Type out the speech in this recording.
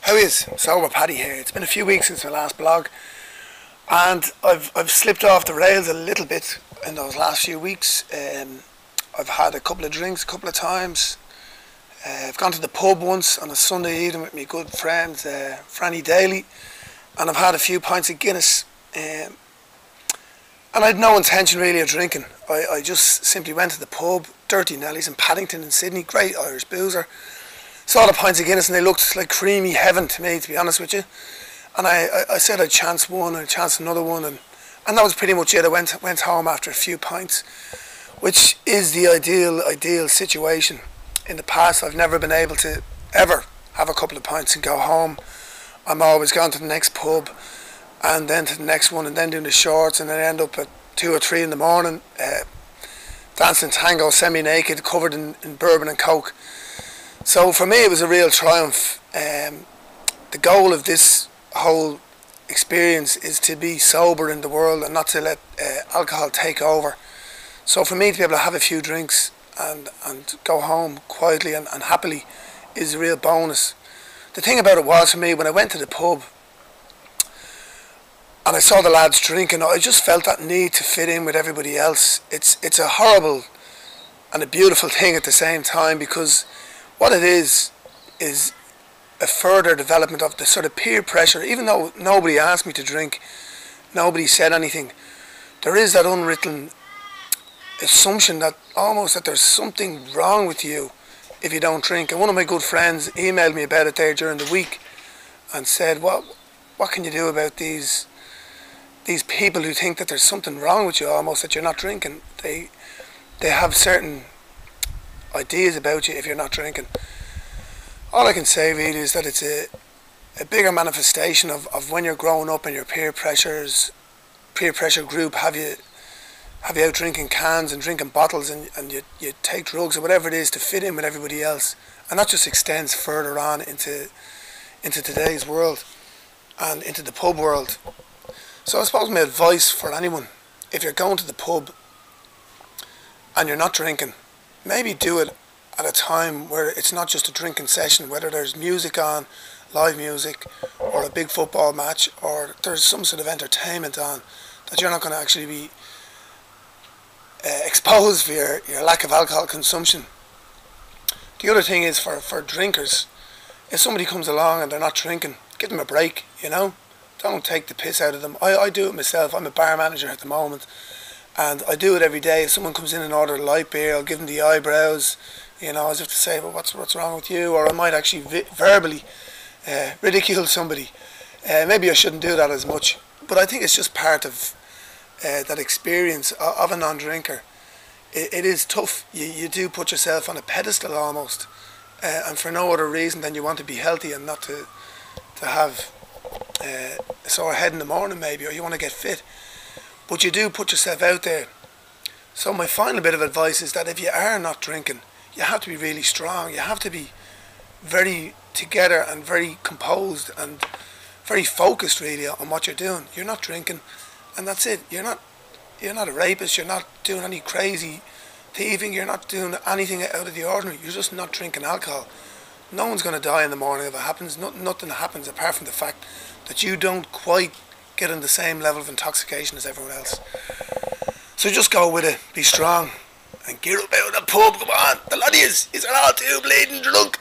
How is? Sober Paddy here. It's been a few weeks since my last blog, and I've slipped off the rails a little bit in those last few weeks. I've had a couple of drinks a couple of times. I've gone to the pub once on a Sunday evening with my good friend Franny Daly, and I've had a few pints of Guinness. And I had no intention really of drinking. I just simply went to the pub, Dirty Nelly's in Paddington in Sydney, great Irish boozer. Saw the pints of Guinness and they looked like creamy heaven to me, to be honest with you. And I said I'd chance one and I'd chance another one, and that was pretty much it. I went home after a few pints, which is the ideal situation. In the past, I've never been able to ever have a couple of pints and go home. I'm always going to the next pub and then to the next one and then doing the shorts, and then end up at 2 or 3 in the morning dancing tango semi-naked, covered in bourbon and coke. So for me it was a real triumph. The goal of this whole experience is to be sober in the world and not to let alcohol take over. So for me to be able to have a few drinks and go home quietly and happily is a real bonus. The thing about it was, for me, when I went to the pub and I saw the lads drinking, I just felt that need to fit in with everybody else. It's a horrible and a beautiful thing at the same time, because what it is a further development of the sort of peer pressure. Even though nobody asked me to drink, nobody said anything, there is that unwritten assumption that almost that there's something wrong with you if you don't drink. And one of my good friends emailed me about it there during the week and said, what can you do about these people who think that there's something wrong with you, almost that you're not drinking? They have certain ideas about you if you're not drinking. All I can say really is that it's a bigger manifestation of when you're growing up and your peer pressure group have you out drinking cans and drinking bottles, and you take drugs or whatever it is to fit in with everybody else. And that just extends further on into today's world and into the pub world. So I suppose my advice for anyone, if you're going to the pub and you're not drinking, maybe do it at a time where it's not just a drinking session, whether there's music on, live music, or a big football match, or there's some sort of entertainment on, that you're not going to actually be exposed for your lack of alcohol consumption. The other thing is for drinkers, if somebody comes along and they're not drinking, give them a break, you know. Don't take the piss out of them. I do it myself. I'm a bar manager at the moment, and I do it every day. If someone comes in and order a light beer, I'll give them the eyebrows, you know, as if to say, well, what's wrong with you? Or I might actually verbally ridicule somebody. Maybe I shouldn't do that as much, but I think it's just part of that experience of a non-drinker. It is tough. You do put yourself on a pedestal almost, and for no other reason than you want to be healthy and not to have a sore head in the morning maybe, or you want to get fit. But you do put yourself out there. So my final bit of advice is that if you are not drinking, you have to be really strong. You have to be very together and very composed and very focused really on what you're doing. You're not drinking, and that's it. You're not a rapist. You're not doing any crazy thieving. You're not doing anything out of the ordinary. You're just not drinking alcohol. No one's going to die in the morning if it happens. Nothing happens apart from the fact that you don't quite get on the same level of intoxication as everyone else. So just go with it. Be strong and gear up out of the pub. Come on, the lot of yous are all too bleeding drunk.